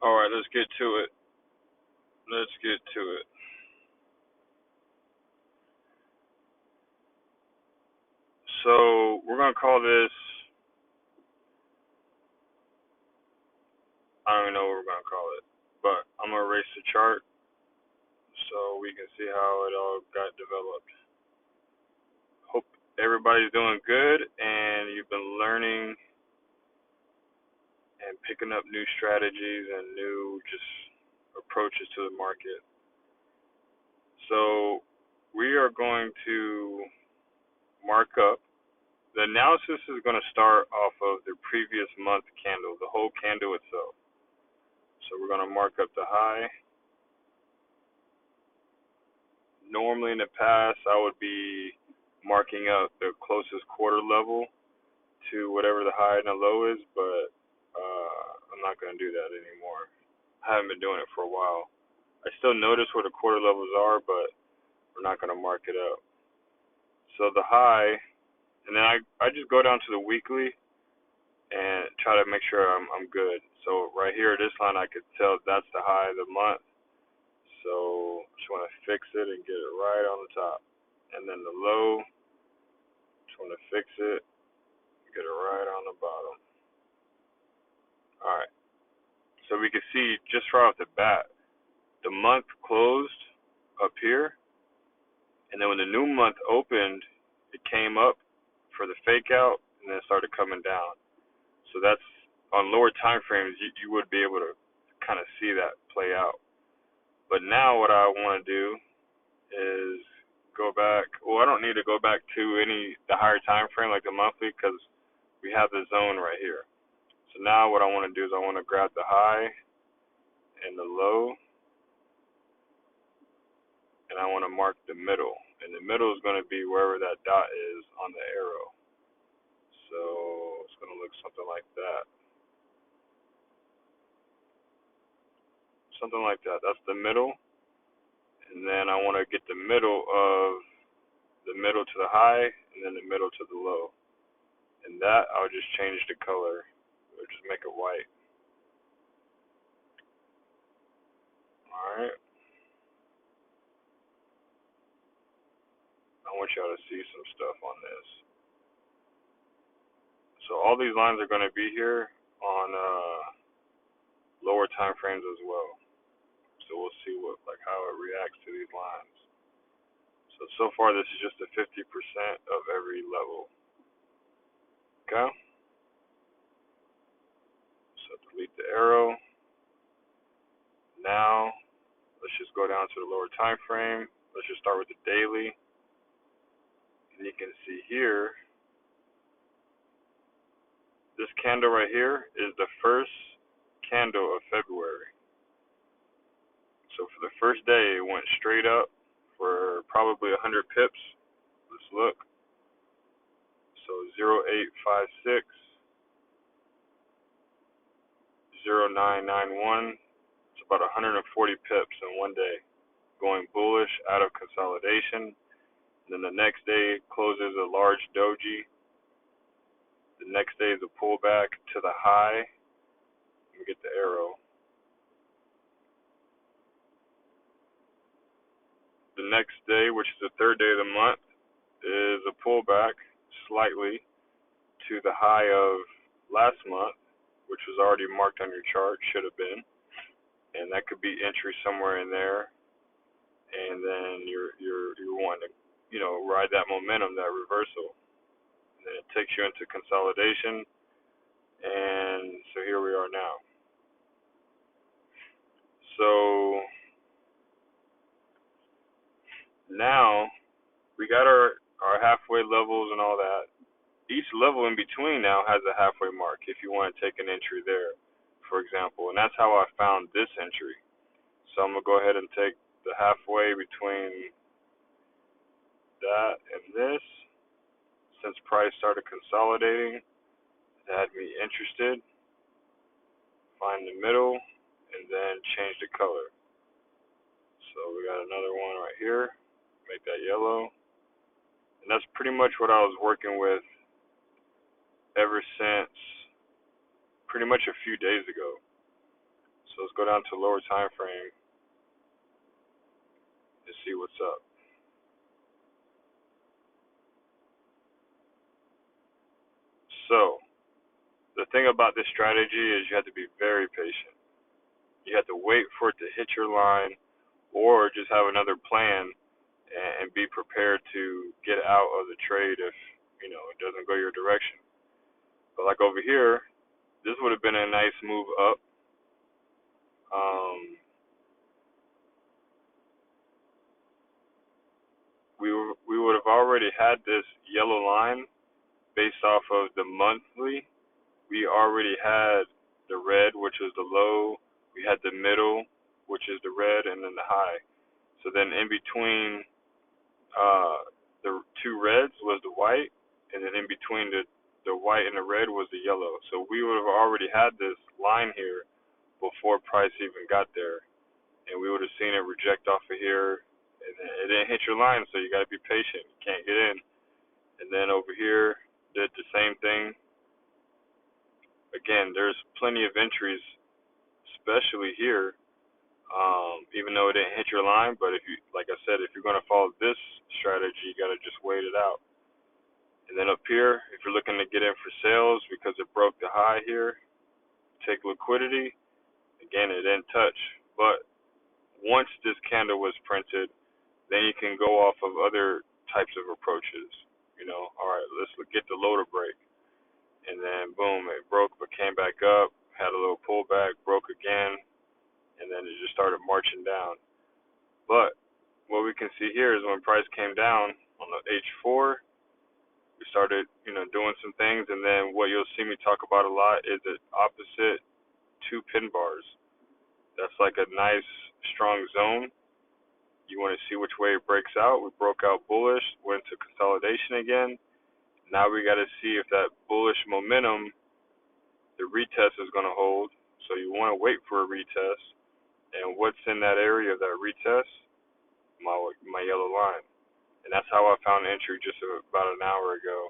All right, let's get to it. Let's get to it. So we're gonna call this. I don't even know what we're gonna call it, but I'm gonna erase the chart so we can see how it all got developed. Hope everybody's doing good and you've been learning and picking up new strategies and new just approaches to the market. So we are going to mark up. The analysis is going to start off of the previous month candle, the whole candle itself. So we're going to mark up the high. Normally in the past, I would be marking up the closest quarter level to whatever the high and the low is, but I'm not going to do that anymore. I haven't been doing it for a while. I still notice where the quarter levels are, but we're not going to mark it up. So the high, and then I just go down to the weekly and try to make sure I'm good. So right here, this line, I could tell that's the high of the month. So just want to fix it and get it right on the top. And then the low, just want to fix it, get it right on the bottom. All right. So we can see just right off the bat, the month closed up here, and then when the new month opened, it came up for the fake out, and then it started coming down. So that's on lower time frames, you would be able to kind of see that play out. But now what I want to do is go back. Well, I don't need to go back to the higher time frame like the monthly because we have the zone right here. So now what I want to do is I want to grab the high and the low, and I want to mark the middle. And the middle is going to be wherever that dot is on the arrow. So it's going to look something like that. Something like that. That's the middle. And then I want to get the middle to the high, and then the middle to the low. And that, I'll just change the color. Or just make it white. Alright. I want y'all to see some stuff on this. So all these lines are going to be here on lower time frames as well. So we'll see how it reacts to these lines. So far this is just a 50% of every level. Okay? So delete the arrow. Now, let's just go down to the lower time frame. Let's just start with the daily. And you can see here, this candle right here is the first candle of February. So for the first day, it went straight up for probably 100 pips. Let's look. So 0856, 0991. It's about 140 pips in one day, going bullish out of consolidation. And then the next day closes a large doji. The next day is a pullback to the high. Let me get the arrow. The next day, which is the third day of the month, is a pullback slightly to the high of last month, which was already marked on your chart, should have been. And that could be entry somewhere in there. And then you're wanting to, ride that momentum, that reversal. And then it takes you into consolidation. And so here we are now. So now we got our halfway levels and all that. Each level in between now has a halfway mark if you want to take an entry there, for example. And that's how I found this entry. So I'm going to go ahead and take the halfway between that and this. Since price started consolidating, it had me interested. Find the middle and then change the color. So we got another one right here. Make that yellow. And that's pretty much what I was working with ever since pretty much a few days ago. So let's go down to lower time frame and see what's up. So the thing about this strategy is you have to be very patient. You have to wait for it to hit your line, or just have another plan and be prepared to get out of the trade if it doesn't go your direction. But like over here, this would have been a nice move up. Um, we would have already had this yellow line based off of the monthly. We already had the red, which was the low. We had the middle, which is the red, and then the high. So then in between the two reds was the white, and then in between the white and the red was the yellow. So we would have already had this line here before price even got there, and we would have seen it reject off of here, and it didn't hit your line, so you got to be patient. You can't get in. And then over here did the same thing. Again, there's plenty of entries, especially here. Even though it didn't hit your line, but if you, like I said, if you're going to follow this strategy, you got to just wait it out. And then up here, if you're looking to get in for sales because it broke the high here, take liquidity. Again, it didn't touch. But once this candle was printed, then you can go off of other types of approaches. All right, let's get the low to break. And then boom, it broke but came back up, had a little pullback, broke again, and then it just started marching down. But what we can see here is when price came down on the H4, we started, doing some things, and then what you'll see me talk about a lot is the opposite two pin bars. That's like a nice strong zone. You want to see which way it breaks out. We broke out bullish, went to consolidation again. Now we got to see if that bullish momentum, the retest is going to hold. So you want to wait for a retest. And what's in that area of that retest? My yellow line. And that's how I found entry just about an hour ago.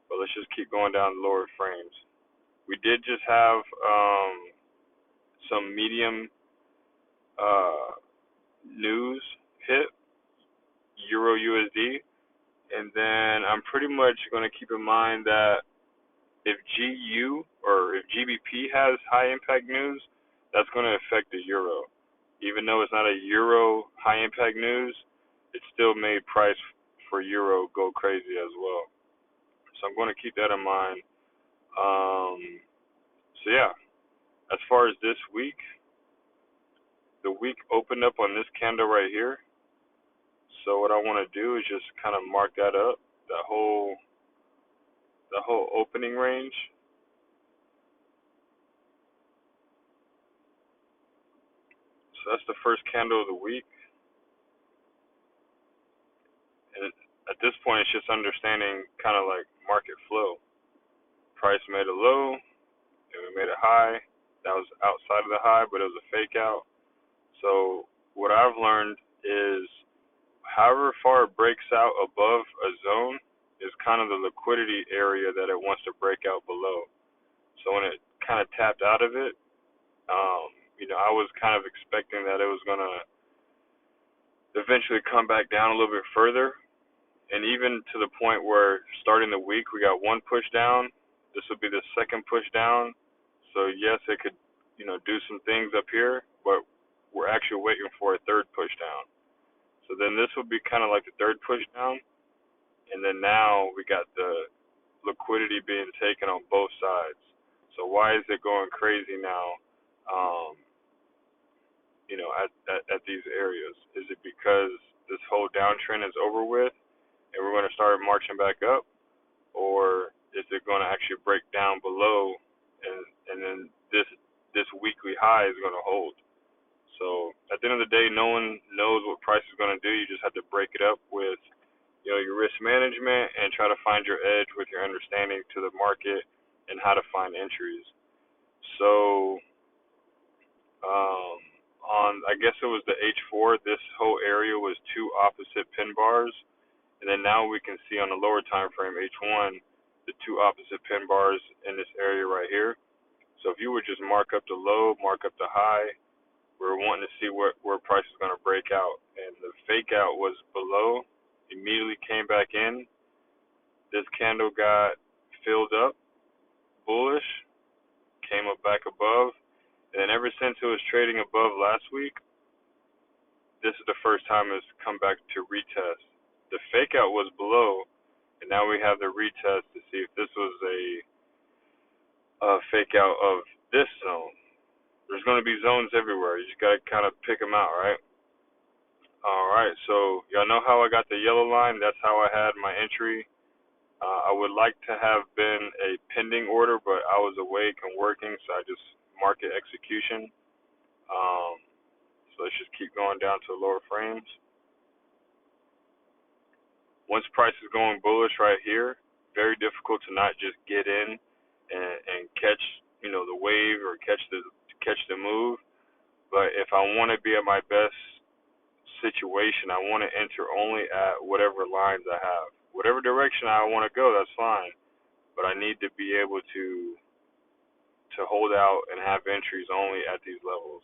But let's just keep going down the lower frames. We did just have some medium news hit, Euro USD, and then I'm pretty much going to keep in mind that if GU or if GBP has high impact news, that's going to affect the euro. Even though it's not a euro high impact news, it still made price for euro go crazy as well. So I'm going to keep that in mind. So yeah, as far as this week, the week opened up on this candle right here. So what I want to do is just kind of mark that up, the whole opening range. So that's the first candle of the week. And at this point, it's just understanding kind of like market flow. Price made a low, and we made a high. That was outside of the high, but it was a fake out. So what I've learned is however far it breaks out above a zone is kind of the liquidity area that it wants to break out below. So when it kind of tapped out of it, I was kind of expecting that it was going to eventually come back down a little bit further. And even to the point where starting the week, we got one push down. This would be the second push down. So yes, it could, do some things up here, but we're actually waiting for a third push down. So then this would be kind of like the third push down. And then now we got the liquidity being taken on both sides. So why is it going crazy now? At these areas, is it because this whole downtrend is over with and we're going to start marching back up, or is it going to actually break down below and then this weekly high is going to hold? So at the end of the day, no one knows what price is going to do. You just have to break it up with your risk management and try to find your edge with your understanding to the market and how to find entries. So I guess it was the H4, this whole area was two opposite pin bars. And then now we can see on the lower time frame, H1, the two opposite pin bars in this area right here. So if you would just mark up the low, mark up the high, we're wanting to see where price is going to break out. And the fake out was below, immediately came back in. This candle got filled up, bullish, came up back above. And then ever since it was trading above last week, this is the first time it's come back to retest. The fake out was below, and now we have the retest to see if this was a fake out of this zone. There's going to be zones everywhere. You just got to kind of pick them out, right? All right, so y'all know how I got the yellow line? That's how I had my entry. I would like to have been a pending order, but I was awake and working, so I just market execution. So let's just keep going down to lower frames. Once price is going bullish right here, very difficult to not just get in and catch, the wave or catch the move. But if I want to be at my best situation, I want to enter only at whatever lines I have. Whatever direction I want to go, that's fine. But I need to be able to hold out and have entries only at these levels.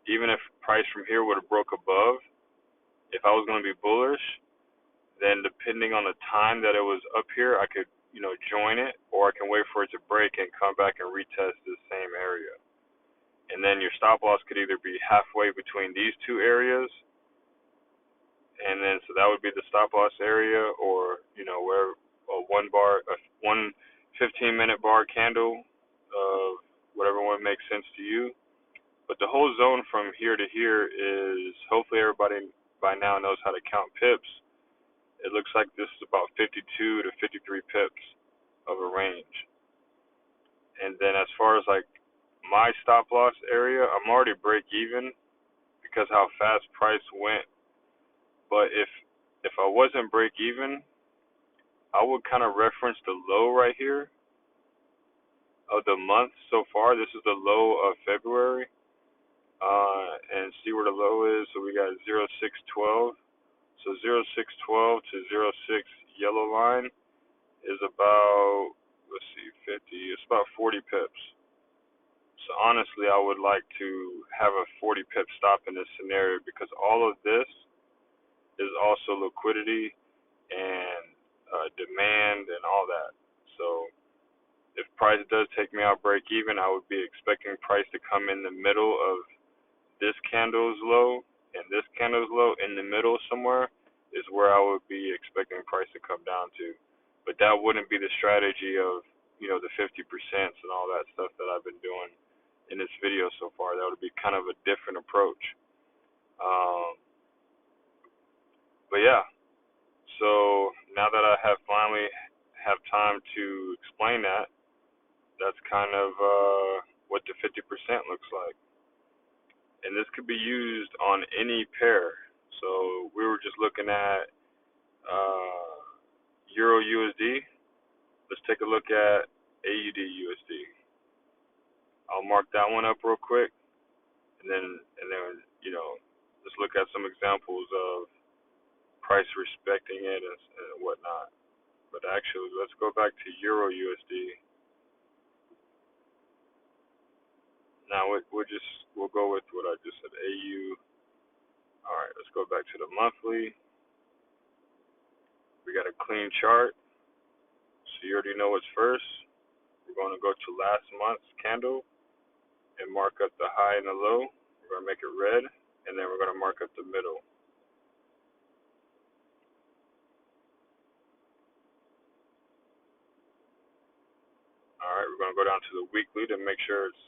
Even if price from here would have broke above, if I was going to be bullish, then depending on the time that it was up here, I could, join it, or I can wait for it to break and come back and retest this same area. And then your stop loss could either be halfway between these two areas, and then so that would be the stop loss area, or where a 15-minute bar candle of whatever one makes sense to you. But the whole zone from here to here is, hopefully everybody by now knows how to count pips. It looks like this is about 52 to 53 pips of a range. And then as far as like my stop loss area, I'm already break even because how fast price went. But if I wasn't break even, I would kind of reference the low right here of the month so far. This is the low of February, and see where the low is. So we got 0612. So 0612 to 06 yellow line is about, let's see, 50. It's about 40 pips. So honestly, I would like to have a 40 pip stop in this scenario, because all of this is also liquidity and demand and all that. So if price does take me out break even, I would be expecting price to come in the middle of this candle's low and this candle's low. In the middle somewhere is where I would be expecting price to come down to. But that wouldn't be the strategy of, the 50% and all that stuff that I've been doing in this video so far. That would be kind of a different approach. But yeah, so now that I have finally have time to explain that, that's kind of what the 50% looks like. And this could be used on any pair. So we were just looking at Euro USD. Let's take a look at AUD USD. I'll mark that one up real quick, and then let's look at some examples of price respecting it and whatnot. But actually, let's go back to Euro USD. Now we'll go with what I just said, AU. All right, let's go back to the monthly. We got a clean chart, so you already know what's first. We're going to go to last month's candle and mark up the high and the low. We're going to make it red, and then we're going to mark up the middle. All right, we're going to go down to the weekly to make sure it's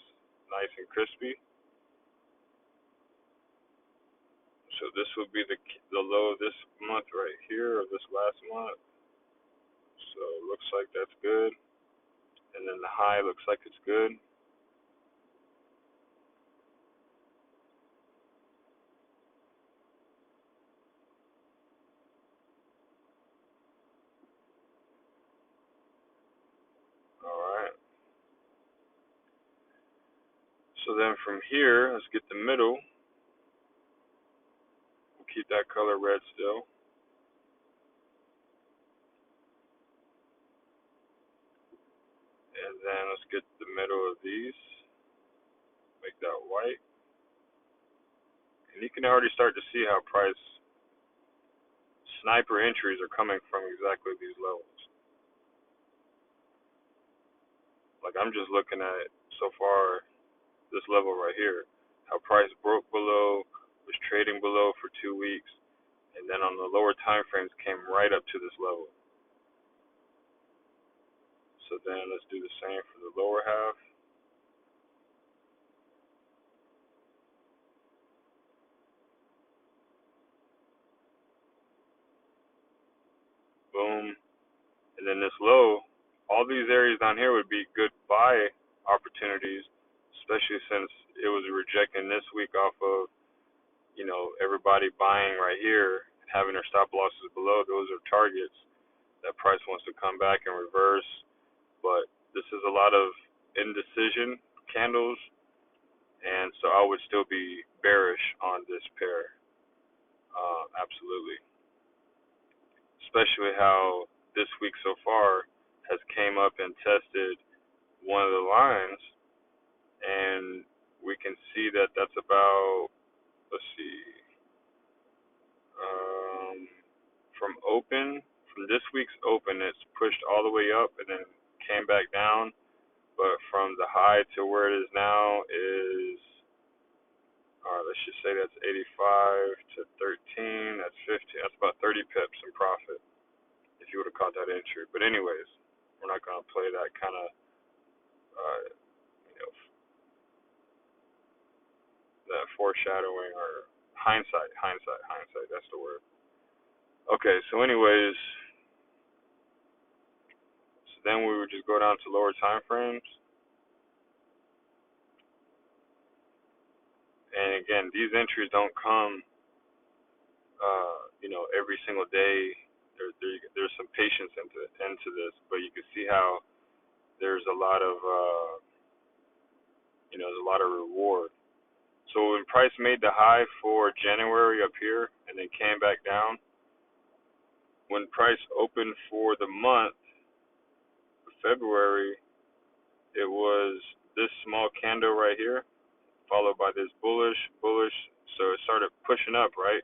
nice and crispy. So this will be the low of this month right here, or this last month. So it looks like that's good. And then the high looks like it's good. All right. So then from here, let's get the middle. We'll keep that color red still. And Then let's get the middle of these, make that white. And you can already start to see how price sniper entries are coming from exactly these levels. Like I'm just looking at so far this level right here, how price broke below, was trading below for 2 weeks, and then on the lower time frames came right up to this level. So then let's do the same for the lower half. Boom. And then this low, all these areas down here would be good buy opportunities, especially since it was rejecting this week off of, everybody buying right here, having their stop losses below. Those are targets that price wants to come back and reverse. But this is a lot of indecision candles, and so I would still be bearish on this pair. Absolutely. Especially how this week so far has came up and tested one of the lines, and we can see that that's about, let's see, um, from this week's open, it's pushed all the way up and then came back down. But from the high to where it is now is, all right, let's just say that's 85 to 13. That's 15. That's about 30 pips in profit if you would have caught that entry. But anyways, we're not gonna play that kind of, uh, you know, that foreshadowing or hindsight. That's the word. Okay, so anyways, so then we would just go down to lower time frames. And again, these entries don't come, every single day. There's some patience into this, but you can see how there's a lot of, there's a lot of reward. So when price made the high for January up here and then came back down, when price opened for the month of February, it was this small candle right here, followed by this bullish. So it started pushing up, right?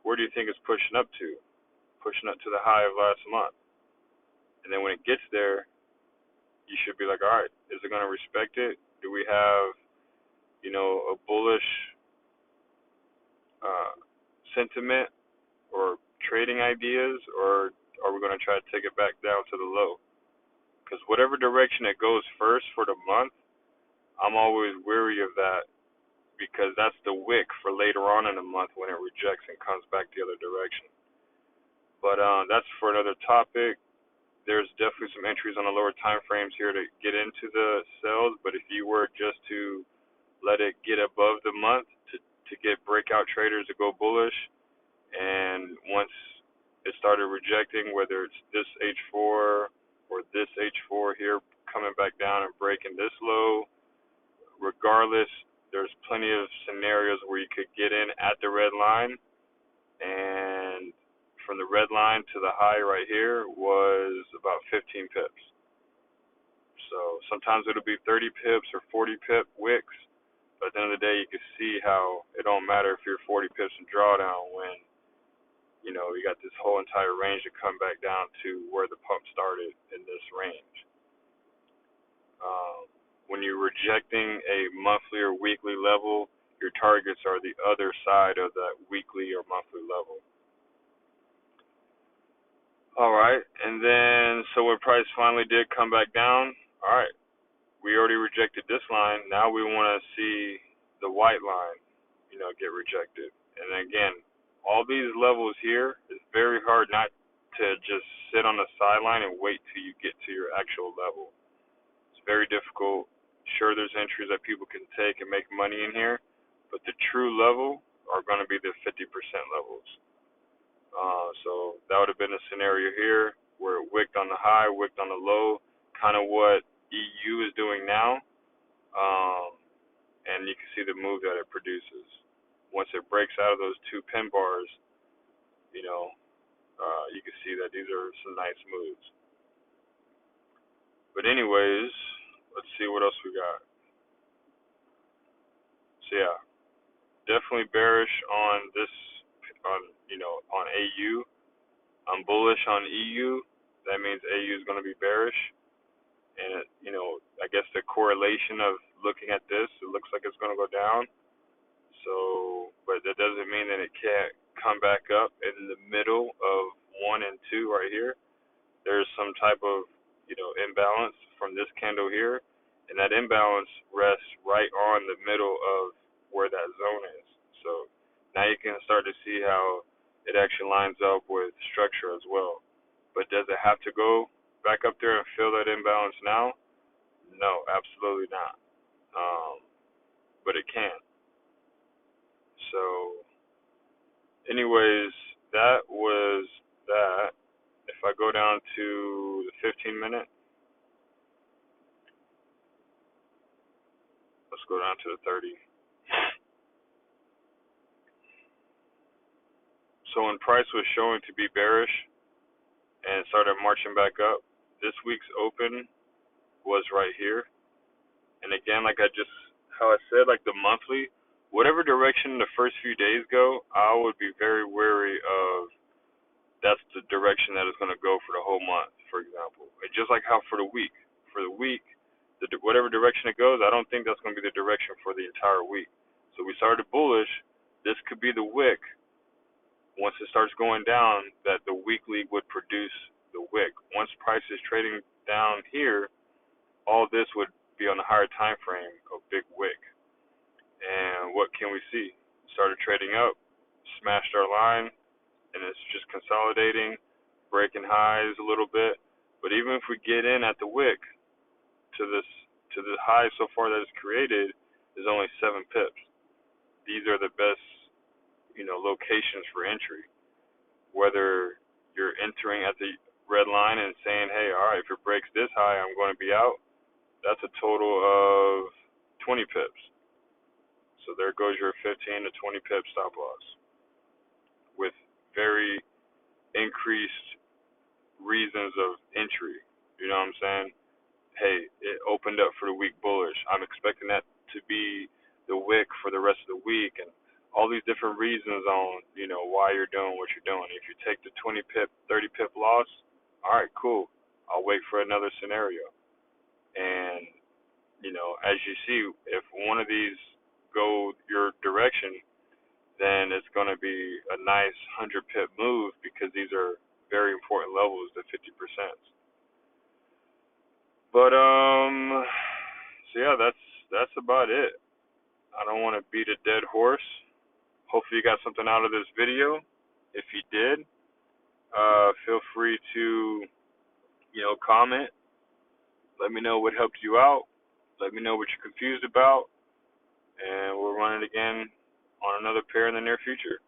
Where do you think it's pushing up to? Pushing up to the high of last month. And then when it gets there, you should be like, all right, is it going to respect it? Do we have, a bullish sentiment or trading ideas, or are we going to try to take it back down to the low? Because whatever direction it goes first for the month, I'm always weary of that, because that's the wick for later on in the month when it rejects and comes back the other direction. But that's for another topic. There's definitely some entries on the lower time frames here to get into the sales, but if you were just to let it get above the month to get breakout traders to go bullish, and once it started rejecting, whether it's this H4 or this H4 here coming back down and breaking this low, regardless, there's plenty of scenarios where you could get in at the red line, and from the red line to the high right here was about 15 pips. So sometimes it'll be 30 pips or 40 pip wicks, but at the end of the day, you can see how it don't matter if you're 40 pips in drawdown when, you got this whole entire range to come back down to where the pump started in this range. When you're rejecting a monthly or weekly level, your targets are the other side of that weekly or monthly level. All right, and then so when price finally did come back down, all right, we already rejected this line. Now we want to see the white line, get rejected. And again, all these levels here, it's very hard not to just sit on the sideline and wait till you get to your actual level. It's very difficult. Sure, there's entries that people can take and make money in here, but the true level are going to be the 50% levels. So that would have been a scenario here where it wicked on the high, wicked on the low, kind of what EU is doing now. And you can see the move that it produces. Once it breaks out of those two pin bars, you can see that these are some nice moves. But anyways, let's see what else we got. So yeah, definitely bearish on this, on AU. I'm bullish on EU. That means AU is going to be bearish. And I guess the correlation of looking at this, it looks like it's going to go down. So, but that doesn't mean that it can't come back up in the middle of 1 and 2 right here. There's some type of, imbalance from this candle here, and that imbalance rests right on the middle of where that zone is. So now you can start to see how it actually lines up with structure as well. But does it have to go back up there and fill that imbalance now? No, absolutely not. But it can. So, anyways, that was that. If I go down to the 15-minute, let's go down to the 30. So when price was showing to be bearish and started marching back up, this week's open was right here. And again, how I said, like the monthly, whatever direction the first few days go, I would be very wary of that's the direction that it's going to go for the whole month, for example. And just like how for the week, whatever direction it goes, I don't think that's going to be the direction for the entire week. So we started bullish. This could be the wick. Once it starts going down, that the weekly would produce the wick. Once price is trading down here, all this would be on the higher time frame of big wick. And what can we see? Started trading up, smashed our line, and it's just consolidating, breaking highs a little bit. But even if we get in at the wick to the high so far that it's created is only 7 pips. These are the best, locations for entry. Whether you're entering at the red line and saying, hey, all right, if it breaks this high, I'm going to be out, that's a total of 20 pips. So there goes your 15 to 20 pip stop loss with very increased reasons of entry. You know what I'm saying? Hey, it opened up for the week bullish. I'm expecting that to be the wick for the rest of the week, and all these different reasons on, why you're doing what you're doing. If you take the 20 pip, 30 pip loss, all right, cool. I'll wait for another scenario. And, as you see, if one of these go your direction, then it's going to be a nice 100 pip move because these are very important levels, the 50%. But so yeah, that's about it. I don't want to beat a dead horse. Hopefully you got something out of this video. If you did, feel free to comment. Let me know what helped you out. Let me know what you're confused about, and we'll run it again on another pair in the near future.